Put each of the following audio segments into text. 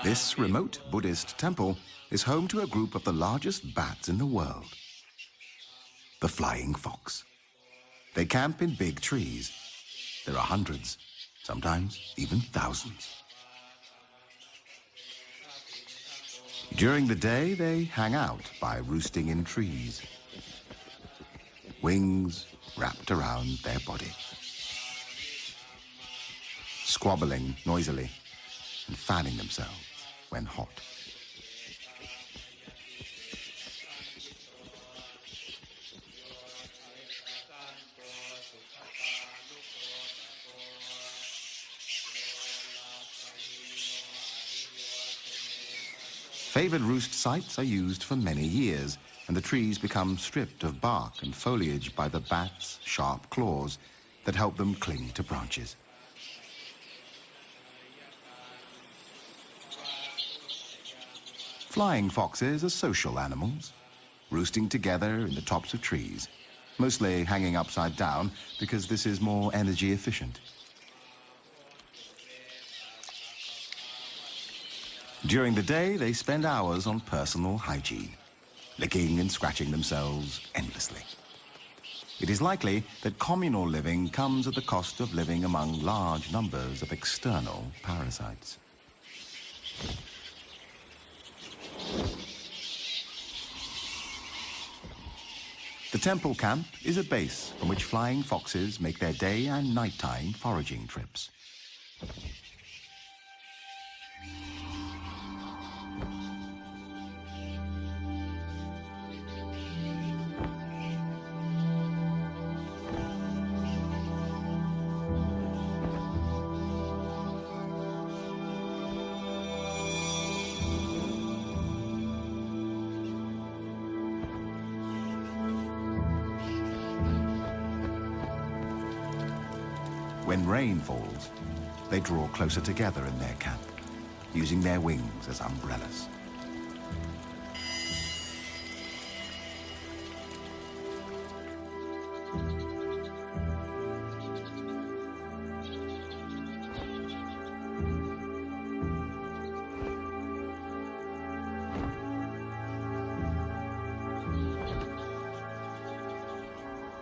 This remote Buddhist temple is home to a group of the largest bats in the world, the flying fox. They camp in big trees. There are hundreds, sometimes even thousands. During the day, they hang out by roosting in trees, wings wrapped around their body, squabbling noisily and fanning themselves when hot. Favored roost sites are used for many years, and the trees become stripped of bark and foliage by the bats' sharp claws that help them cling to branches. Flying foxes are social animals, roosting together in the tops of trees, mostly hanging upside down because this is more energy efficient. During the day, they spend hours on personal hygiene, licking and scratching themselves endlessly. It is likely that communal living comes at the cost of living among large numbers of external parasites. The temple camp is a base from which flying foxes make their day and nighttime foraging trips. When rain falls, they draw closer together in their camp, using their wings as umbrellas.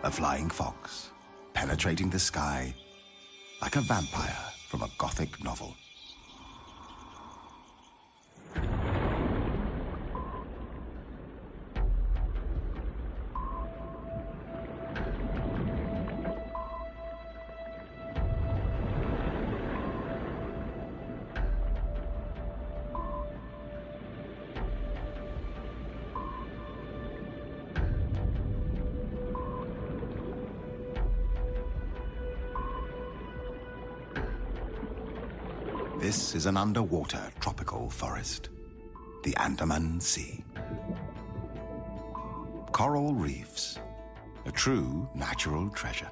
A flying fox, penetrating the sky like a vampire from a Gothic novel. This is an underwater tropical forest, the Andaman Sea. Coral reefs, a true natural treasure.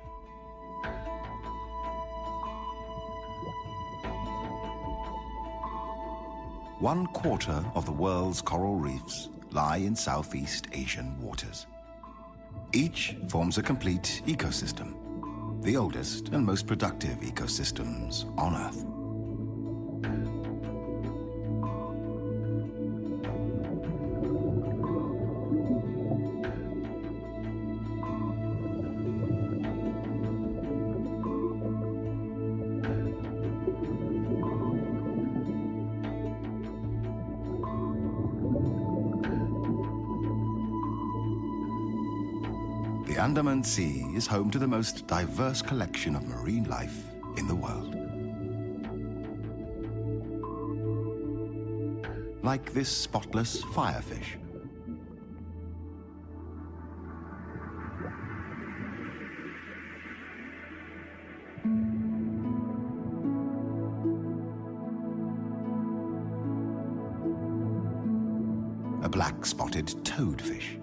One quarter of the world's coral reefs lie in Southeast Asian waters. Each forms a complete ecosystem, the oldest and most productive ecosystems on Earth. The Andaman Sea is home to the most diverse collection of marine life in the world. Like this spotless firefish. A black-spotted toadfish.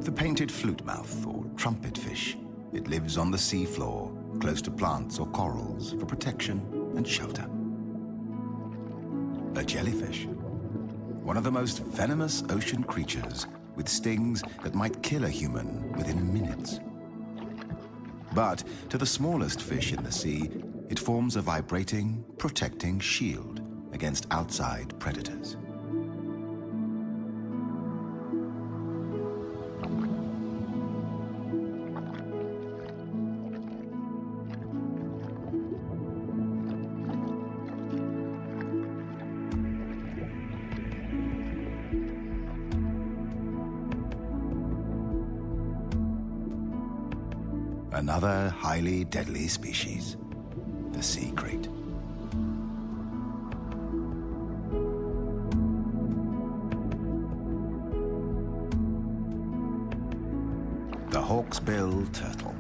The painted flutemouth or trumpetfish. It lives on the seafloor, close to plants or corals for protection and shelter. A jellyfish, one of the most venomous ocean creatures with stings that might kill a human within minutes. But to the smallest fish in the sea, it forms a vibrating, protecting shield against outside predators. Another highly deadly species, the sea crate. The hawksbill turtle.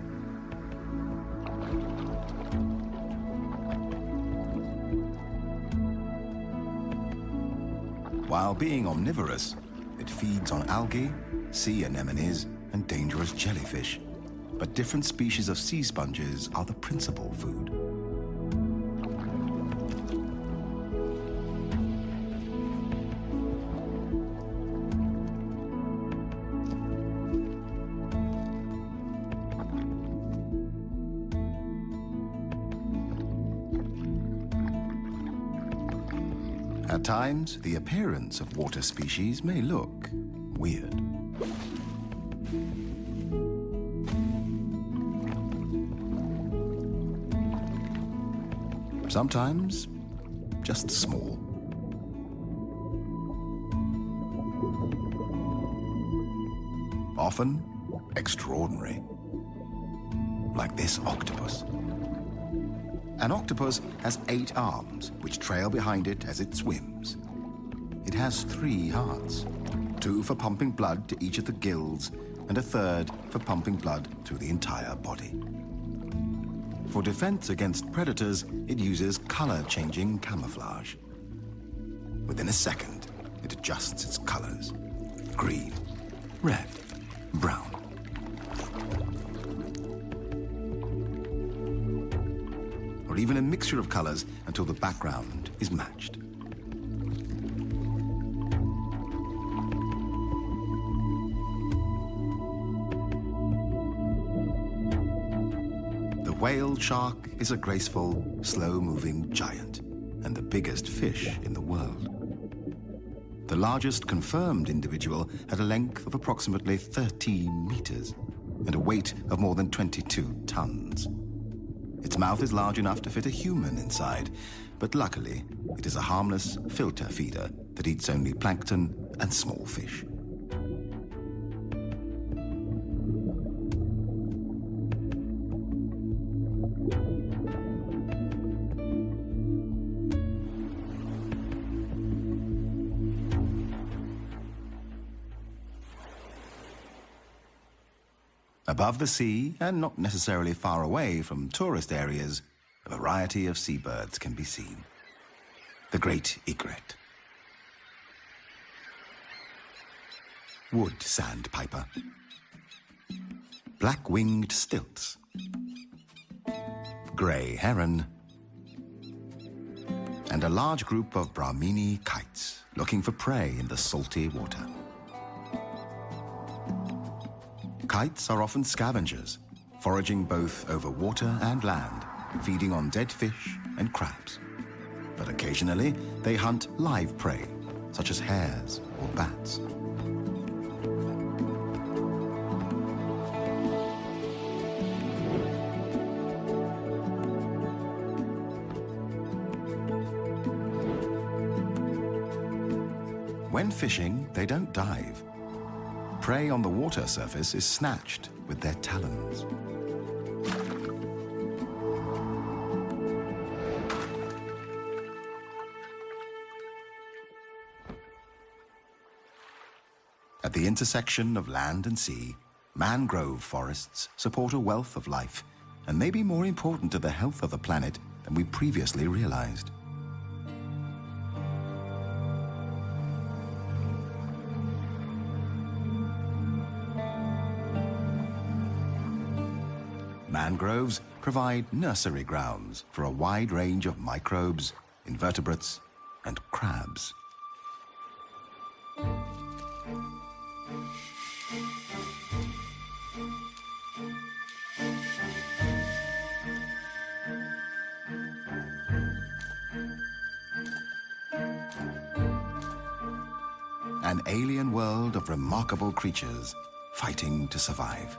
While being omnivorous, it feeds on algae, sea anemones, and dangerous jellyfish. But different species of sea sponges are the principal food. At times, the appearance of water species may look weird. Sometimes, just small. Often, extraordinary. Like this octopus. An octopus has 8 arms, which trail behind it as it swims. It has 3 hearts, 2 for pumping blood to each of the gills, and a third for pumping blood through the entire body. For defense against predators, it uses color-changing camouflage. Within a second, it adjusts its colors: green, red, brown. Or even a mixture of colors until the background is matched. The whale shark is a graceful, slow-moving giant and the biggest fish in the world. The largest confirmed individual had a length of approximately 13 meters and a weight of more than 22 tons. Its mouth is large enough to fit a human inside, but luckily, it is a harmless filter feeder that eats only plankton and small fish. Above the sea, and not necessarily far away from tourist areas, a variety of seabirds can be seen. The great egret, wood sandpiper, black-winged stilts, grey heron, and a large group of Brahmini kites looking for prey in the salty water. Kites are often scavengers, foraging both over water and land, feeding on dead fish and crabs. But occasionally, they hunt live prey, such as hares or bats. When fishing, they don't dive. Prey on the water surface is snatched with their talons. At the intersection of land and sea, mangrove forests support a wealth of life and may be more important to the health of the planet than we previously realized. Mangroves provide nursery grounds for a wide range of microbes, invertebrates, and crabs. an alien world of remarkable creatures fighting to survive.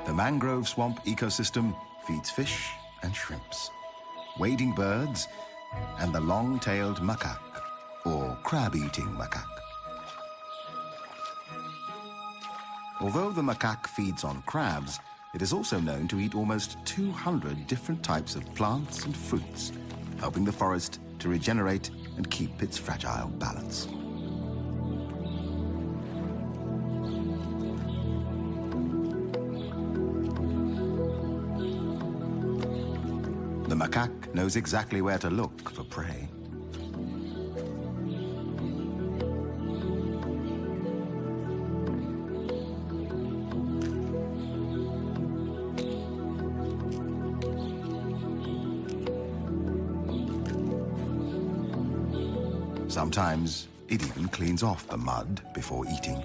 The mangrove swamp ecosystem feeds fish and shrimps, wading birds, and the long-tailed macaque, or crab-eating macaque. Although the macaque feeds on crabs, it is also known to eat almost 200 different types of plants and fruits, helping the forest to regenerate and keep its fragile balance. The macaque knows exactly where to look for prey. Sometimes it even cleans off the mud before eating.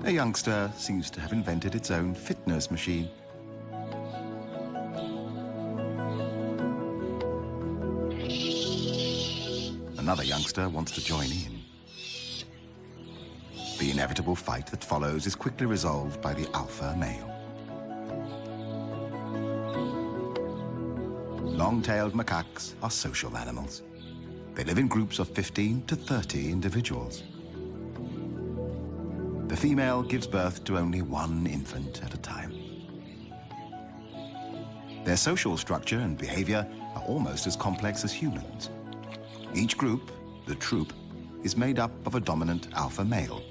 A youngster seems to have invented its own fitness machine. Another youngster wants to join in. The inevitable fight that follows is quickly resolved by the alpha male. Long-tailed macaques are social animals. They live in groups of 15 to 30 individuals. The female gives birth to only one infant at a time. Their social structure and behavior are almost as complex as humans. Each group, the troop, is made up of a dominant alpha male,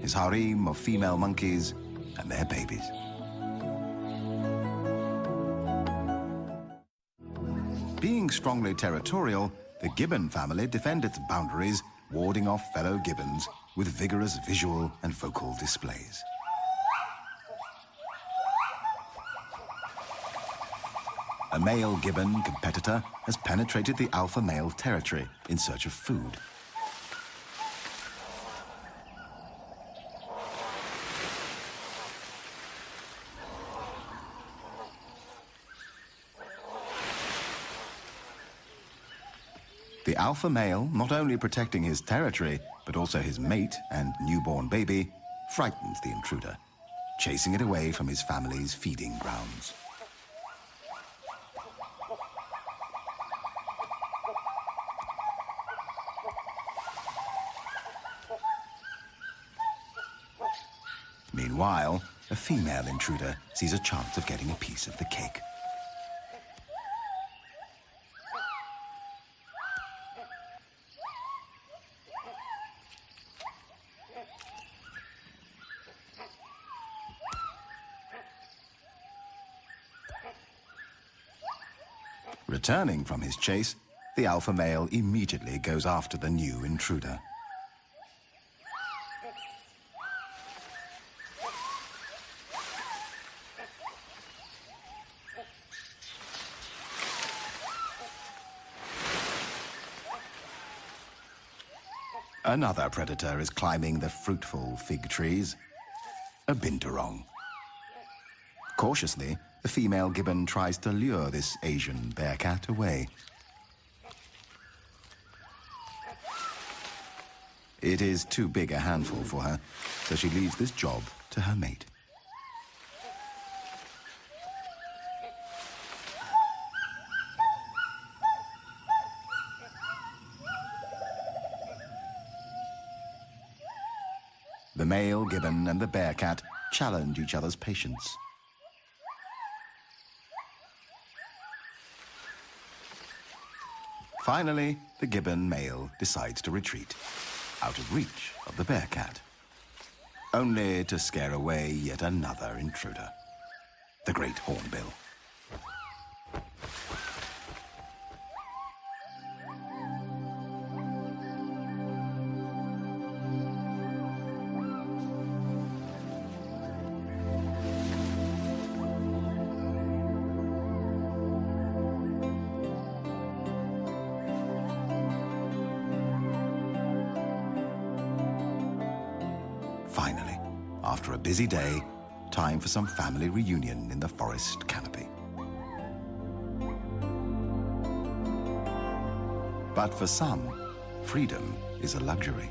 his harem of female monkeys, and their babies. Being strongly territorial, the gibbon family defend its boundaries, warding off fellow gibbons with vigorous visual and vocal displays. A male gibbon competitor has penetrated the alpha male territory in search of food. The alpha male, not only protecting his territory, but also his mate and newborn baby, frightens the intruder, chasing it away from his family's feeding grounds. Meanwhile, a female intruder sees a chance of getting a piece of the cake. Returning from his chase, the alpha male immediately goes after the new intruder. Another predator is climbing the fruitful fig trees, a binturong. Cautiously, the female gibbon tries to lure this Asian bearcat away. It is too big a handful for her, so she leaves this job to her mate. The male gibbon and the bearcat challenge each other's patience. Finally, the gibbon male decides to retreat, out of reach of the bearcat, only to scare away yet another intruder, the great hornbill. After a busy day, time for some family reunion in the forest canopy. But for some, freedom is a luxury.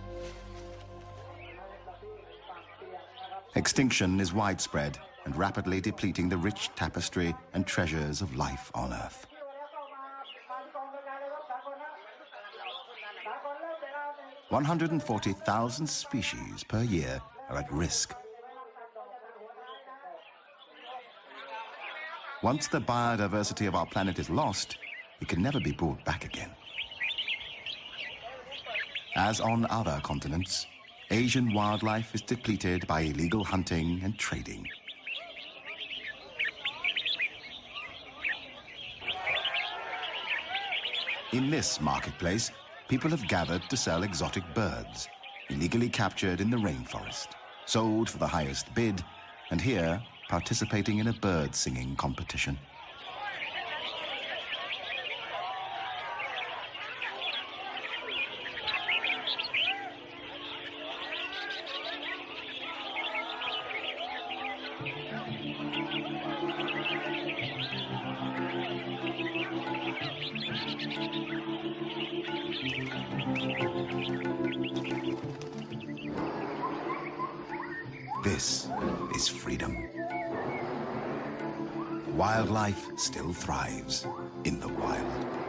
Extinction is widespread and rapidly depleting the rich tapestry and treasures of life on Earth. 140,000 species per year are at risk. Once the biodiversity of our planet is lost, it can never be brought back again. As on other continents, Asian wildlife is depleted by illegal hunting and trading. In this marketplace, people have gathered to sell exotic birds, illegally captured in the rainforest, sold for the highest bid, and here participating in a bird singing competition. This is freedom. Wildlife still thrives in the wild.